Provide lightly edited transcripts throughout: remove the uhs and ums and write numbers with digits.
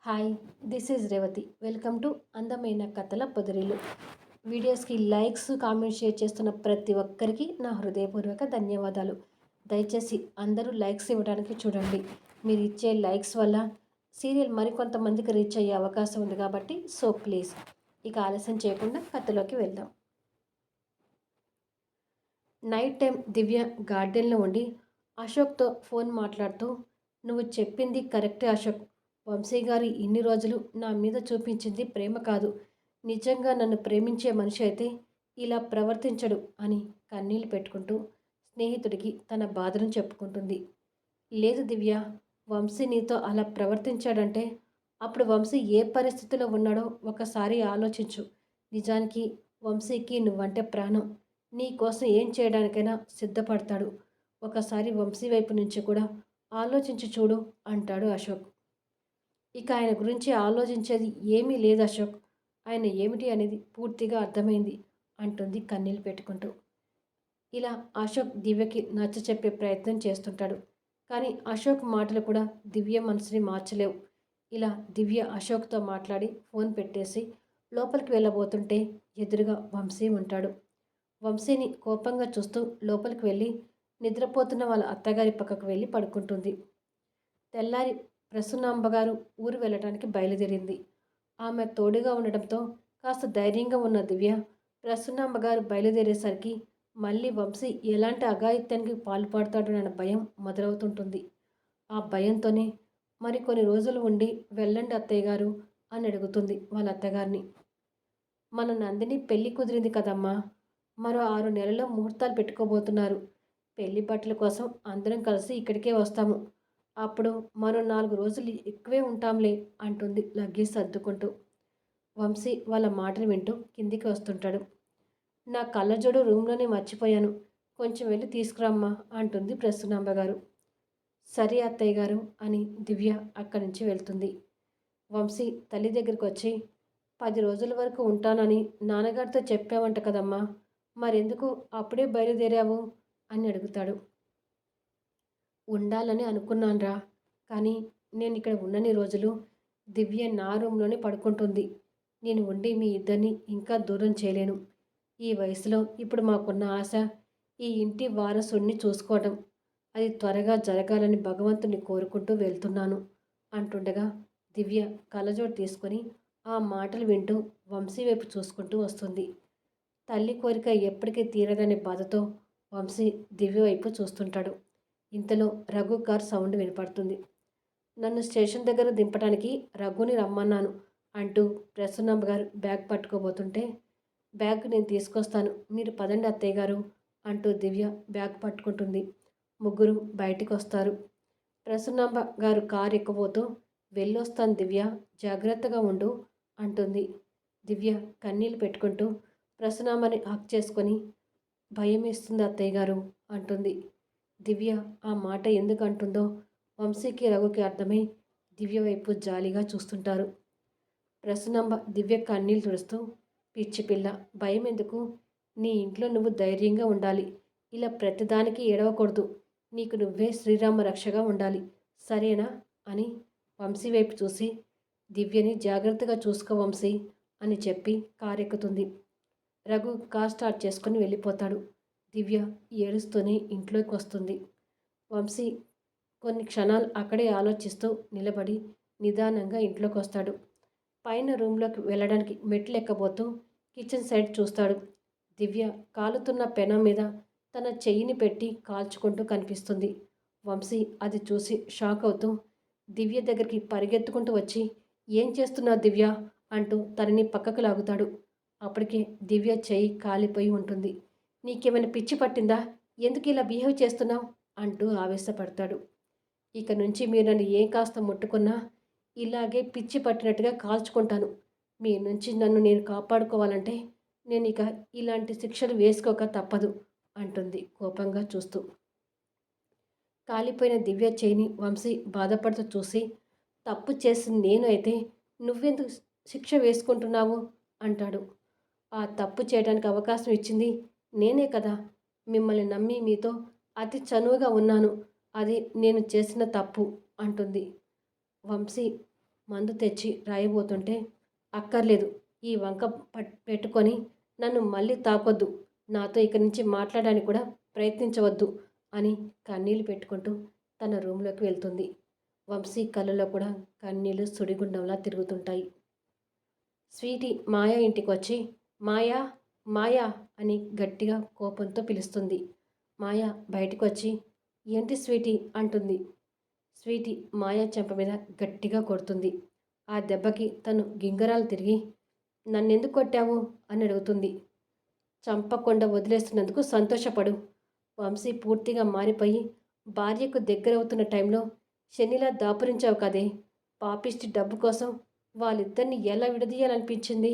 Hi, this is Revathi. Welcome to అందమైన కథల పొదరిల్లు. వీడియోస్కి లైక్స్, కామెంట్స్, షేర్ చేస్తున్న ప్రతి ఒక్కరికి నా హృదయపూర్వక ధన్యవాదాలు. దయచేసి అందరూ లైక్స్ ఇవ్వడానికి చూడండి. మీరు ఇచ్చే లైక్స్ వల్ల సీరియల్ మరికొంతమందికి రీచ్ అయ్యే అవకాశం ఉంది కాబట్టి ప్లీజ్ ఇక ఆలస్యం చేయకుండా కథలోకి వెళ్దాం. నైట్ టైం దివ్య గార్డెన్లో ఉండి అశోక్తో ఫోన్ మాట్లాడుతూ, నువ్వు చెప్పింది కరెక్టే అశోక్. వంశీ గారు ఇన్ని రోజులు నా మీద చూపించింది ప్రేమ కాదు, నిజంగా నన్ను ప్రేమించే మనిషి అయితే ఇలా ప్రవర్తించడు అని కన్నీళ్ళు పెట్టుకుంటూ స్నేహితుడికి తన బాధను చెప్పుకుంటుంది. లేదు దివ్య, వంశీ నీతో అలా ప్రవర్తించాడంటే అప్పుడు వంశీ ఏ పరిస్థితిలో ఉన్నాడో ఒకసారి ఆలోచించు. నిజానికి వంశీకి నువ్వంటే ప్రాణం. నీ కోసం ఏం చేయడానికైనా సిద్ధపడతాడు. ఒకసారి వంశీ వైపు నుంచి కూడా ఆలోచించి చూడు అంటాడు అశోక్. ఇక ఆయన గురించి ఆలోచించేది ఏమీ లేదు అశోక్. ఆయన ఏమిటి అనేది పూర్తిగా అర్థమైంది అంటుంది కన్నీళ్ళు పెట్టుకుంటూ. ఇలా అశోక్ దివ్యకి నచ్చ చెప్పే ప్రయత్నం చేస్తుంటాడు. కానీ అశోక్ మాటలు కూడా దివ్య మనసుని మార్చలేవు. ఇలా దివ్య అశోక్తో మాట్లాడి ఫోన్ పెట్టేసి లోపలికి వెళ్ళబోతుంటే ఎదురుగా వంశీ ఉంటాడు. వంశీని కోపంగా చూస్తూ లోపలికి వెళ్ళి నిద్రపోతున్న వాళ్ళ అత్తగారి పక్కకు వెళ్ళి పడుకుంటుంది. తెల్లారి ప్రసన్నాంబగారు ఊరు వెళ్ళడానికి బయలుదేరింది. ఆమె తోడుగా ఉండడంతో కాస్త ధైర్యంగా ఉన్న దివ్య ప్రసన్నాంబగారు బయలుదేరేసరికి మళ్ళీ వంశీ ఎలాంటి అఘాయిత్యానికి పాల్పడతాడోనన్న భయం మొదలవుతుంటుంది. ఆ భయంతోనే మరికొన్ని రోజులు ఉండి వెళ్ళండి అత్తయ్య గారు అని అడుగుతుంది వాళ్ళ అత్తగారిని. మన నందిని పెళ్లి కుదిరింది కదమ్మా, మరో 6 నెలల్లో ముహూర్తాలు పెట్టుకోబోతున్నారు. పెళ్లి బట్టల కోసం అందరం కలిసి ఇక్కడికే వస్తాము. అప్పుడు మరో 4 రోజులు ఎక్కువే ఉంటాంలే అంటుంది లగేజ్ సర్దుకుంటూ. వంశీ వాళ్ళ మాటలు వింటూ కిందికి వస్తుంటాడు. నా కళ్ళజోడు రూమ్లోనే మర్చిపోయాను, కొంచెం వెళ్ళి తీసుకురమ్మా అంటుంది ప్రసన్నాంబగారు. సరే అత్తయ్య గారు అని దివ్య అక్కడి నుంచి వెళ్తుంది. వంశీ తల్లి దగ్గరికి వచ్చి, 10 రోజుల వరకు ఉంటానని నాన్నగారితో చెప్పావంట కదమ్మా, మరెందుకు అప్పుడే బయలుదేరావు అని అడుగుతాడు. ఉండాలని అనుకున్నాన్రా, కానీ నేను ఇక్కడ ఉన్నన్ని రోజులు దివ్య నా రూమ్లోనే పడుకుంటుంది. నేను ఉండి మీ ఇద్దరిని ఇంకా దూరం చేయలేను. ఈ వయసులో ఇప్పుడు మాకున్న ఆశ ఈ ఇంటి వారసుడిని చూసుకోవడం. అది త్వరగా జరగాలని భగవంతుని కోరుకుంటూ వెళ్తున్నాను అంటుండగా దివ్య కళ్ళజోడు తీసుకొని ఆ మాటలు వింటూ వంశీ వైపు చూసుకుంటూ వస్తుంది. తల్లి కోరిక ఎప్పటికీ తీరదనే బాధతో వంశీ దివ్య వైపు చూస్తుంటాడు. ఇంతలో రఘు కార్ సౌండ్ వినపడుతుంది. నన్ను స్టేషన్ దగ్గర దింపడానికి రఘుని రమ్మన్నాను అంటూ ప్రసన్నమ్మ గారు బ్యాగ్ పట్టుకోబోతుంటే, బ్యాగ్ నేను తీసుకొస్తాను, మీరు పదండి అత్తయ్య గారు అంటూ దివ్య బ్యాగ్ పట్టుకుంటుంది. ముగ్గురు బయటికి వస్తారు. ప్రసన్నాంబ గారు కారు ఎక్కబోతూ, వెళ్ళొస్తాను దివ్య, జాగ్రత్తగా ఉండు అంటుంది. దివ్య కన్నీళ్ళు పెట్టుకుంటూ ప్రసన్నాంబని హక్ చేసుకొని, భయం వేస్తుంది అత్తయ్య గారు అంటుంది. దివ్య ఆ మాట ఎందుకు అంటుందో వంశీకి రఘుకి అర్థమై దివ్య వైపు జాలిగా చూస్తుంటారు. ప్రసన్నాంబ దివ్య కన్నీళ్ళు తుడుస్తూ, పిచ్చి పిల్ల, భయం ఎందుకు? నీ ఇంట్లో నువ్వు ధైర్యంగా ఉండాలి. ఇలా ప్రతిదానికి ఏడవకూడదు. నీకు నువ్వే శ్రీరామ రక్షగా ఉండాలి, సరేనా అని వంశీ వైపు చూసి, దివ్యని జాగ్రత్తగా చూసుకో వంశీ అని చెప్పి కారెక్కుతుంది. రఘు కార్ స్టార్ట్ చేసుకొని వెళ్ళిపోతాడు. దివ్య ఏడుస్తూనే ఇంట్లోకి వస్తుంది. వంశీ కొన్ని క్షణాలు అక్కడే ఆలోచిస్తూ నిలబడి నిదానంగా ఇంట్లోకి వస్తాడు. పైన రూమ్లోకి వెళ్ళడానికి మెట్లు ఎక్కబోతూ కిచెన్ సైడ్ చూస్తాడు. దివ్య కాలుతున్న పెనం మీద తన చెయ్యిని పెట్టి కాల్చుకుంటూ కనిపిస్తుంది. వంశీ అది చూసి షాక్ అవుతూ దివ్య దగ్గరికి పరిగెత్తుకుంటూ వచ్చి, ఏం చేస్తున్నావు దివ్య అంటూ తనని పక్కకు లాగుతాడు. అప్పటికే దివ్య చెయ్యి కాలిపోయి ఉంటుంది. నీకేమైనా పిచ్చి పట్టిందా, ఎందుకు ఇలా బిహేవ్ చేస్తున్నావు అంటూ ఆవేశపడతాడు. ఇక నుంచి మీరు నన్ను ఏ కాస్త ముట్టుకున్నా ఇలాగే పిచ్చి పట్టినట్టుగా కాల్చుకుంటాను. మీ నుంచి నన్ను నేను కాపాడుకోవాలంటే నేను ఇక ఇలాంటి శిక్షలు వేసుకోక తప్పదు అంటుంది కోపంగా చూస్తూ. కాలిపోయిన దివ్య చేయిని వంశీ బాధపడుతూ చూసి, తప్పు చేసింది నేను అయితే నువ్వెందుకు శిక్ష వేసుకుంటున్నావు అంటాడు. ఆ తప్పు చేయడానికి అవకాశం ఇచ్చింది నేనే కదా, మిమ్మల్ని నమ్మి మీతో అతి చనువుగా ఉన్నాను, అది నేను చేసిన తప్పు అంటుంది. వంశీ మందు తెచ్చి రాయబోతుంటే, అక్కర్లేదు, ఈ వంక పెట్టుకొని నన్ను మళ్ళీ తాకొద్దు, నాతో ఇక నుంచి మాట్లాడడానికి కూడా ప్రయత్నించవద్దు అని కన్నీళ్లు పెట్టుకుంటూ తన రూమ్లోకి వెళ్తుంది. వంశీ కళ్ళలో కూడా కన్నీళ్లు సుడిగుండంలా తిరుగుతుంటాయి. స్వీటీ మాయా ఇంటికి వచ్చి, మాయా, మాయా అని గట్టిగా కోపంతో పిలుస్తుంది. మాయ బయటకు వచ్చి, ఏంటి స్వీటీ అంటుంది. స్వీటీ మాయా చెంప మీద గట్టిగా కొడుతుంది. ఆ దెబ్బకి తను గింగరాలు తిరిగి, నన్నెందుకు కొట్టావు అని అడుగుతుంది. చంపకుండా వదిలేస్తున్నందుకు సంతోషపడు. వంశీ పూర్తిగా మారిపోయి భార్యకు దగ్గరవుతున్న టైంలో శనిలా దాపురించావు కదే, పాపిష్టి డబ్బు కోసం వాళ్ళిద్దరిని ఎలా విడదీయాలనిపించింది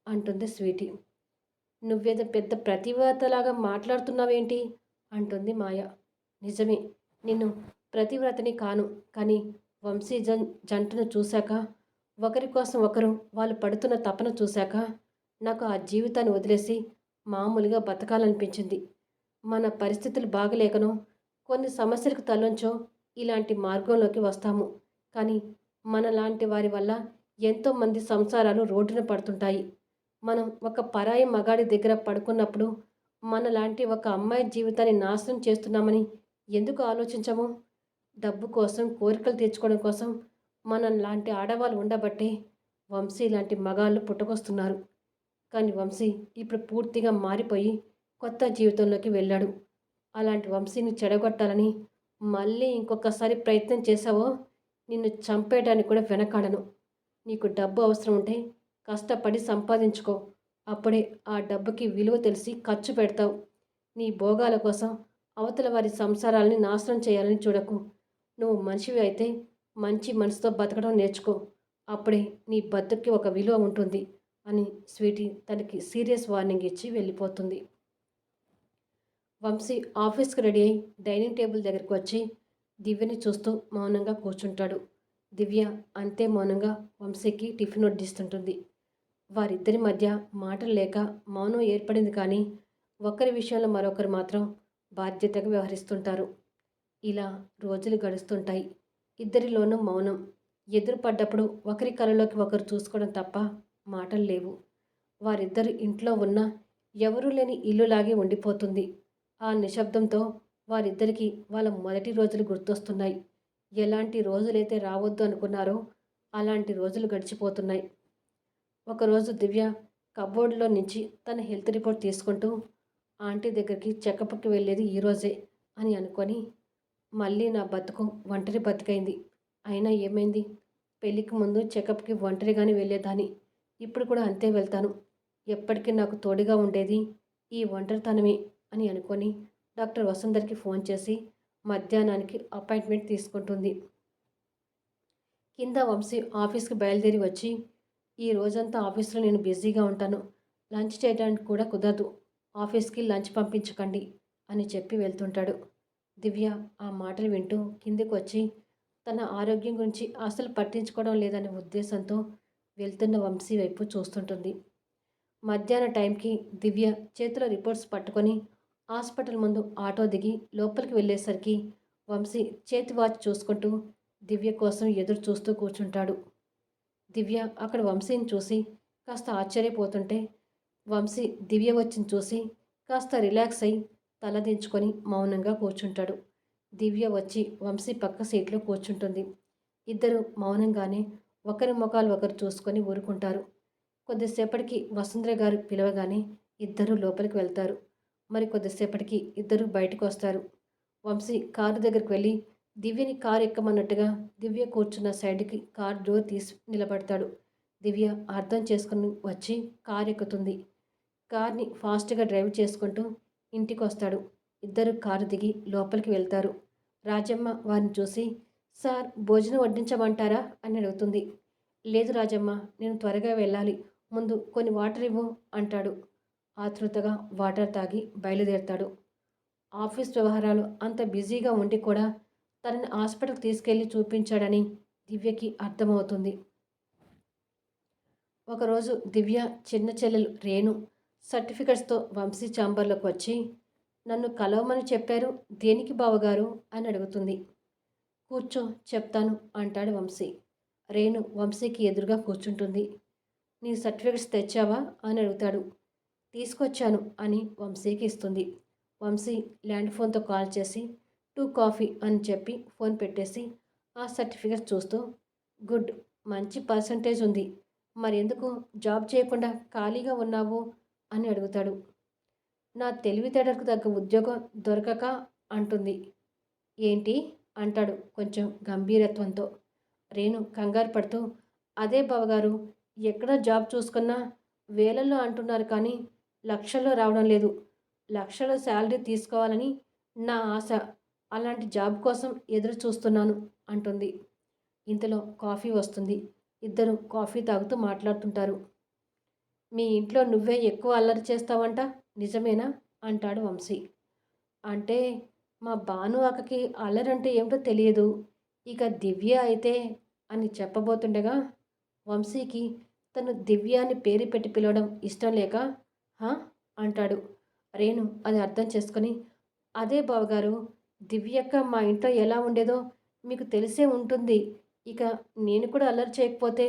అంటుంది స్వీటీ. నువ్వేదో పెద్ద ప్రతివ్రతలాగా మాట్లాడుతున్నావేంటి అంటుంది మాయ. నిజమే, నిన్ను ప్రతివ్రతని కాను, కానీ వంశీ జంటను చూశాక, ఒకరి కోసం ఒకరు వాళ్ళు పడుతున్న తపన చూశాక నాకు ఆ జీవితాన్ని వదిలేసి మామూలుగా బతకాలనిపించింది. మన పరిస్థితులు బాగలేకనో, కొన్ని సమస్యలకు తలొంచో ఇలాంటి మార్గంలోకి వస్తాము. కానీ మనలాంటి వారి వల్ల ఎంతోమంది సంసారాలు రోడ్డున పడుతుంటాయి. మనం ఒక పరాయి మగాడి దగ్గర పడుకున్నప్పుడు మనలాంటి ఒక అమ్మాయి జీవితాన్ని నాశనం చేస్తున్నామని ఎందుకు ఆలోచించము? డబ్బు కోసం, కోరికలు తీర్చుకోవడం కోసం మనలాంటి ఆడవాళ్ళు ఉండబట్టే వంశీ లాంటి మగాళ్ళు పుట్టుకొస్తున్నారు. కానీ వంశీ ఇప్పుడు పూర్తిగా మారిపోయి కొత్త జీవితంలోకి వెళ్ళాడు. అలాంటి వంశీని చెడగొట్టాలని మళ్ళీ ఇంకొకసారి ప్రయత్నం చేశావో నిన్ను చంపేయడానికి కూడా వెనకాడను. నీకు డబ్బు అవసరం ఉంటే కష్టపడి సంపాదించుకో. అప్పుడే ఆ డబ్బుకి విలువ తెలిసి ఖర్చు పెడతావు. నీ భోగాల కోసం అవతల వారి సంసారాలని నాశనం చేయాలని చూడకు. నువ్వు మనిషివి అయితే మంచి మనసుతో బతకడం నేర్చుకో. అప్పుడే నీ బతుక్కి ఒక విలువ ఉంటుంది అని స్వీటీ తనకి సీరియస్ వార్నింగ్ ఇచ్చి వెళ్ళిపోతుంది. వంశీ ఆఫీస్కి రెడీ అయి డైనింగ్ టేబుల్ దగ్గరికి వచ్చి దివ్యని చూస్తూ మౌనంగా కూర్చుంటాడు. దివ్య అంతే మౌనంగా వంశీకి టిఫిన్ వడ్డిస్తుంటుంది. వారిద్దరి మధ్య మాటలు లేక మౌనం ఏర్పడింది, కానీ ఒకరి విషయంలో మరొకరు మాత్రం బాధ్యతగా వ్యవహరిస్తుంటారు. ఇలా రోజులు గడుస్తుంటాయి. ఇద్దరిలోనూ మౌనం. ఎదురుపడ్డప్పుడు ఒకరి కళ్ళలోకి ఒకరు చూసుకోవడం తప్ప మాటలు లేవు. వారిద్దరు ఇంట్లో ఉన్న ఎవరూ లేని ఇల్లులాగే ఉండిపోతుంది. ఆ నిశ్శబ్దంతో వారిద్దరికీ వాళ్ళ మొదటి రోజులు గుర్తొస్తున్నాయి. ఎలాంటి రోజులైతే రావద్దు అనుకున్నారో అలాంటి రోజులు గడిచిపోతున్నాయి. ఒకరోజు దివ్య కబోర్డులో నుంచి తన హెల్త్ రిపోర్ట్ తీసుకుంటూ, ఆంటీ దగ్గరికి చెకప్కి వెళ్ళేది ఈరోజే అని అనుకొని, మళ్ళీ నా బతుకు ఒంటరి బతుకైంది. అయినా ఏమైంది, పెళ్ళికి ముందు చెకప్కి ఒంటరిగానే వెళ్ళేదాన్ని, ఇప్పుడు కూడా అంతే వెళ్తాను. ఎప్పటికీ నాకు తోడుగా ఉండేది ఈ ఒంటరితనమే అని అనుకొని డాక్టర్ వసుంధర్కి ఫోన్ చేసి మధ్యాహ్నానికి అపాయింట్మెంట్ తీసుకుంటుంది. కింద వంశీ ఆఫీస్కి బయలుదేరి వచ్చి, ఈ రోజంతా ఆఫీస్లో నేను బిజీగా ఉంటాను, లంచ్ చేయడానికి కూడా కుదరదు, ఆఫీస్కి లంచ్ పంపించకండి అని చెప్పి వెళ్తుంటాడు. దివ్య ఆ మాటలు వింటూ కిందికి వచ్చి తన ఆరోగ్యం గురించి అసలు పట్టించుకోవడం లేదనే ఉద్దేశంతో వెళ్తున్న వంశీ వైపు చూస్తుంటుంది. మధ్యాహ్న టైంకి దివ్య చేతిలో రిపోర్ట్స్ పట్టుకొని హాస్పిటల్ ముందు ఆటో దిగి లోపలికి వెళ్ళేసరికి వంశీ చేతి వాచ్ చూసుకుంటూ దివ్య కోసం ఎదురు చూస్తూ కూర్చుంటాడు. దివ్య అక్కడ వంశీని చూసి కాస్త ఆశ్చర్యపోతుంటే, వంశీ దివ్య వచ్చిని చూసి కాస్త రిలాక్స్ అయి తలదించుకొని మౌనంగా కూర్చుంటాడు. దివ్య వచ్చి వంశీ పక్క సీట్లో కూర్చుంటుంది. ఇద్దరు మౌనంగానే ఒకరి ముఖాలు ఒకరు చూసుకొని ఊరుకుంటారు. కొద్దిసేపటికి వసుంధర గారు పిలవగానే ఇద్దరు లోపలికి వెళ్తారు. మరి కొద్దిసేపటికి ఇద్దరు బయటకు వస్తారు. వంశీ కారు దగ్గరికి వెళ్ళి దివ్యని కారు ఎక్కమన్నట్టుగా దివ్య కూర్చున్న సైడ్కి కార్ డోర్ తీసి నిలబడతాడు. దివ్య అర్థం చేసుకుని వచ్చి కారు ఎక్కుతుంది. కార్ని ఫాస్ట్గా డ్రైవ్ చేసుకుంటూ ఇంటికి వస్తాడు. ఇద్దరు కారు దిగి లోపలికి వెళ్తారు. రాజమ్మ వారిని చూసి, సార్ భోజనం వడ్డించమంటారా అని అడుగుతుంది. లేదు రాజమ్మ, నేను త్వరగా వెళ్ళాలి, ముందు కొన్ని వాటర్ ఇవ్వు అంటాడు. ఆతృతగా వాటర్ తాగి బయలుదేరతాడు. ఆఫీస్ వ్యవహారాలు అంత బిజీగా ఉండి కూడా తనని హాస్పిటల్కి తీసుకెళ్ళి చూపించాడని దివ్యకి అర్థమవుతుంది. ఒకరోజు దివ్య చిన్న చెల్లెలు రేణు సర్టిఫికెట్స్తో వంశీ ఛాంబర్లోకి వచ్చి, నన్ను కలవమని చెప్పారు, దేనికి బావగారు అని అడుగుతుంది. కూర్చో చెప్తాను అంటాడు వంశీ. రేణు వంశీకి ఎదురుగా కూర్చుంటుంది. నీ సర్టిఫికెట్స్ తెచ్చావా అని అడుగుతాడు. తీసుకొచ్చాను అని వంశీకి ఇస్తుంది. వంశీ ల్యాండ్ ఫోన్తో కాల్ చేసి 2 కాఫీ అని చెప్పి ఫోన్ పెట్టేసి ఆ సర్టిఫికెట్స్ చూస్తూ గుడ్, మంచి పర్సంటేజ్ ఉంది, మరెందుకు జాబ్ చేయకుండా ఖాళీగా ఉన్నావు అని అడుగుతాడు. నా తెలివితేటలకు తగ్గ ఉద్యోగం దొరకక అంటుంది. ఏంటి అంటాడు కొంచెం గంభీరత్వంతో. రేణు కంగారు పడుతూ అదే బావగారు, ఎక్కడ జాబ్ చూసుకున్నా వేలల్లో అంటున్నారు కానీ లక్షల్లో రావడం లేదు. లక్షల శాలరీ తీసుకోవాలని నా ఆశ. అలాంటి జాబ్ కోసం ఎదురు చూస్తున్నాను అంటుంది. ఇంతలో కాఫీ వస్తుంది. ఇద్దరు కాఫీ తాగుతూ మాట్లాడుతుంటారు. మీ ఇంట్లో నువ్వే ఎక్కువ అల్లరి చేస్తావంట, నిజమేనా అంటాడు వంశీ. అంటే మా భాను అక్కకి అల్లరంటే ఏమిటో తెలియదు, ఇక దివ్య అయితే అని చెప్పబోతుండగా వంశీకి తను దివ్య అని పేరు పెట్టి పిలవడం ఇష్టం లేక హా అంటాడు. రేణు అది అర్థం చేసుకొని అదే బావగారు, దివ్యక్క మా ఇంట్లో ఎలా ఉండేదో మీకు తెలిసే ఉంటుంది. ఇక నేను కూడా అల్లరి చేయకపోతే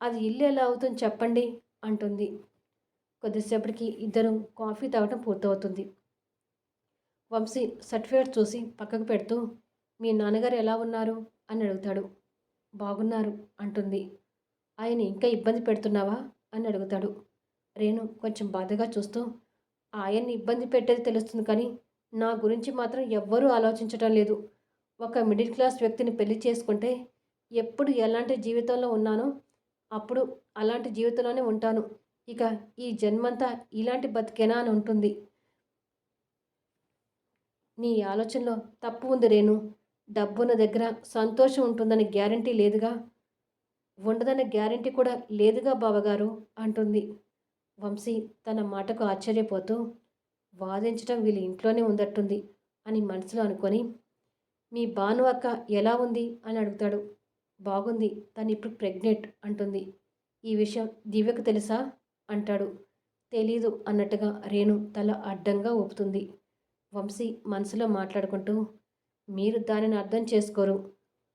అది ఇల్లు ఎలా అవుతుంది చెప్పండి అంటుంది. కొద్దిసేపటికి ఇద్దరు కాఫీ తాగటం పూర్తవుతుంది. వంశీ సర్టిఫికేట్ చూసి పక్కకు పెడుతూ మీ నాన్నగారు ఎలా ఉన్నారు అని అడుగుతాడు. బాగున్నారు అంటుంది. ఆయన ఇంకా ఇబ్బంది పెడుతున్నావా అని అడుగుతాడు. రేణు కొంచెం బాధగా చూస్తూ ఆయన్ని ఇబ్బంది పెట్టేది తెలుస్తుంది కానీ నా గురించి మాత్రం ఎవ్వరూ ఆలోచించటం లేదు. ఒక మిడిల్ క్లాస్ వ్యక్తిని పెళ్లి చేసుకుంటే ఎప్పుడు ఎలాంటి జీవితంలో ఉన్నానో అప్పుడు అలాంటి జీవితంలోనే ఉంటాను. ఇక ఈ జన్మంతా ఇలాంటి బతికేనా అని ఉంటుంది. నీ ఆలోచనలో తప్పు ఉంది రేణు. డబ్బున్న దగ్గర సంతోషం ఉంటుందని గ్యారంటీ లేదుగా, ఉండదన్న గ్యారంటీ కూడా లేదుగా బావగారు అంటుంది. వంశీ తన మాటకు ఆశ్చర్యపోతూ వాదించటం వీళ్ళ ఇంట్లోనే ఉందట్టుంది అని మనసులో అనుకొని మీ భాను అక్క ఎలా ఉంది అని అడుగుతాడు. బాగుంది, తను ఇప్పుడు ప్రెగ్నెంట్ అంటుంది. ఈ విషయం దివ్యకు తెలుసా అంటాడు. తెలీదు అన్నట్టుగా రేణు తల అడ్డంగా ఊపుతుంది. వంశీ మనసులో మాట్లాడుకుంటూ మీరు దానిని అర్థం చేసుకోరు,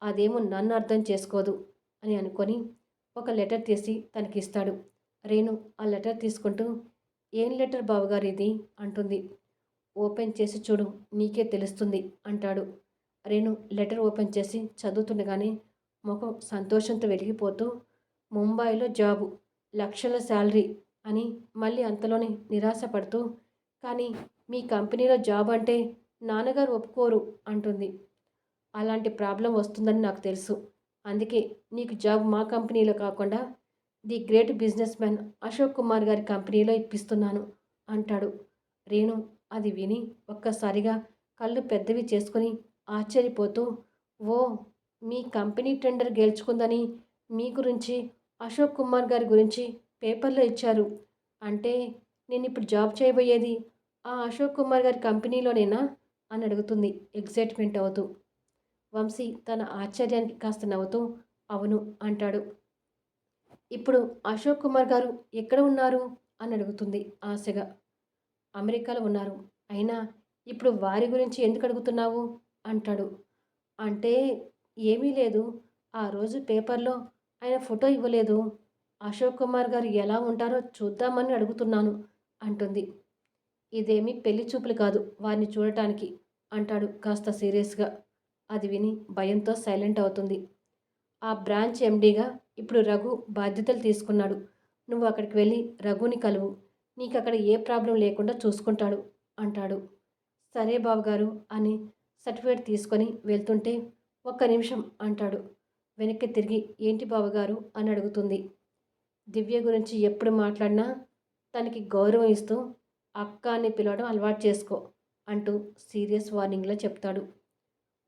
అదేమో నన్ను అర్థం చేసుకోదు అని అనుకొని ఒక లెటర్ తీసి తనకిస్తాడు. రేణు ఆ లెటర్ తీసుకుంటూ ఏం లెటర్ బావగారు ఇది అంటుంది. ఓపెన్ చేసి చూడు, నీకే తెలుస్తుంది అంటాడు. రేణు లెటర్ ఓపెన్ చేసి చదువుతుండగానే ముఖం సంతోషంతో వెలిగిపోతూ ముంబైలో జాబు, లక్షల శాలరీ అని మళ్ళీ అంతలోనే నిరాశపడుతూ కానీ మీ కంపెనీలో జాబ్ అంటే నాన్నగారు ఒప్పుకోరు అంటుంది. అలాంటి ప్రాబ్లం వస్తుందని నాకు తెలుసు, అందుకే నీకు జాబ్ మా కంపెనీలో కాకుండా the great business man Ashok Kumar గారి కంపెనీలో ఇప్పిస్తున్నాను అంటాడు. రేణు అది విని ఒక్కసారిగా కళ్ళు పెద్దవి చేసుకుని ఆశ్చర్యపోతూ ఓ, మీ కంపెనీ టెండర్ గెలుచుకుందని మీ గురించి అశోక్ కుమార్ గారి గురించి పేపర్లో ఇచ్చారు. అంటే నేను ఇప్పుడు జాబ్ చేయబోయేది ఆ అశోక్ కుమార్ గారి కంపెనీలోనేనా అని అడుగుతుంది ఎగ్జైట్మెంట్ అవుతూ. వంశీ తన ఆశ్చర్యానికి కాస్త నవ్వుతూ అవును అంటాడు. ఇప్పుడు అశోక్ కుమార్ గారు ఎక్కడ ఉన్నారు అని అడుగుతుంది ఆశగా. అమెరికాలో ఉన్నారు. అయినా ఇప్పుడు వారి గురించి ఎందుకు అడుగుతున్నావు అంటాడు. అంటే ఏమీ లేదు, ఆ రోజు పేపర్లో ఆయన ఫోటో ఇవ్వలేదు. అశోక్ కుమార్ గారు ఎలా ఉంటారో చూద్దామని అడుగుతున్నాను అంటుంది. ఇదేమీ పెళ్లి చూపులు కాదు వారిని చూడటానికి అంటాడు కాస్త సీరియస్గా. అది విని భయంతో సైలెంట్ అవుతుంది. ఆ బ్రాంచ్ ఎండీగా ఇప్పుడు రఘు బాధ్యతలు తీసుకున్నాడు. నువ్వు అక్కడికి వెళ్ళి రఘుని కలువు, నీకు అక్కడ ఏ ప్రాబ్లం లేకుండా చూసుకుంటాడు అంటాడు. సరే బావగారు అని సర్టిఫికేట్ తీసుకొని వెళ్తుంటే ఒక్క నిమిషం అంటాడు. వెనక్కి తిరిగి ఏంటి బావగారు అని అడుగుతుంది. దివ్య గురించి ఎప్పుడు మాట్లాడినా తనకి గౌరవం ఇస్తూ అక్క అని పిలవడం అలవాటు చేసుకో అంటూ సీరియస్ వార్నింగ్లో చెప్తాడు.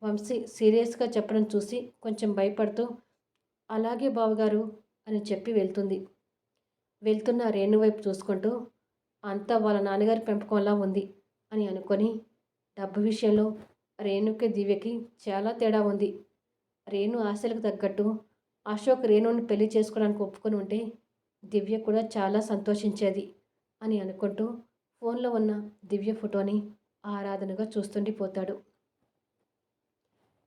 వంశీ సీరియస్గా చెప్పడం చూసి కొంచెం భయపడుతూ అలాగే బావగారు అని చెప్పి వెళ్తుంది. వెళ్తున్న రేణు వైపు చూసుకుంటూ అంతా వాళ్ళ నాన్నగారి పెంపకంలా ఉంది అని అనుకొని డబ్బు విషయంలో రేణుకి దివ్యకి చాలా తేడా ఉంది. రేణు ఆశలకు తగ్గట్టు అశోక్ రేణుని పెళ్లి చేసుకోవడానికి ఒప్పుకొని ఉంటే దివ్య కూడా చాలా సంతోషించేది అని అనుకుంటూ ఫోన్లో ఉన్న దివ్య ఫోటోని ఆరాధనగా చూస్తుండిపోతాడు.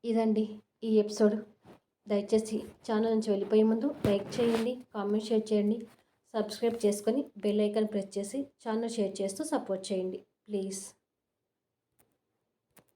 ఇదండి ఈ ఎపిసోడ్. దయచేసి ఛానల్ నుంచి వెళ్ళిపోయే ముందు లైక్ చేయండి, కామెంట్ షేర్ చేయండి, సబ్స్క్రైబ్ చేసుకొని బెల్ ఐకాన్ ప్రెస్ చేసి ఛానల్ షేర్ చేస్తూ సపోర్ట్ చేయండి ప్లీజ్.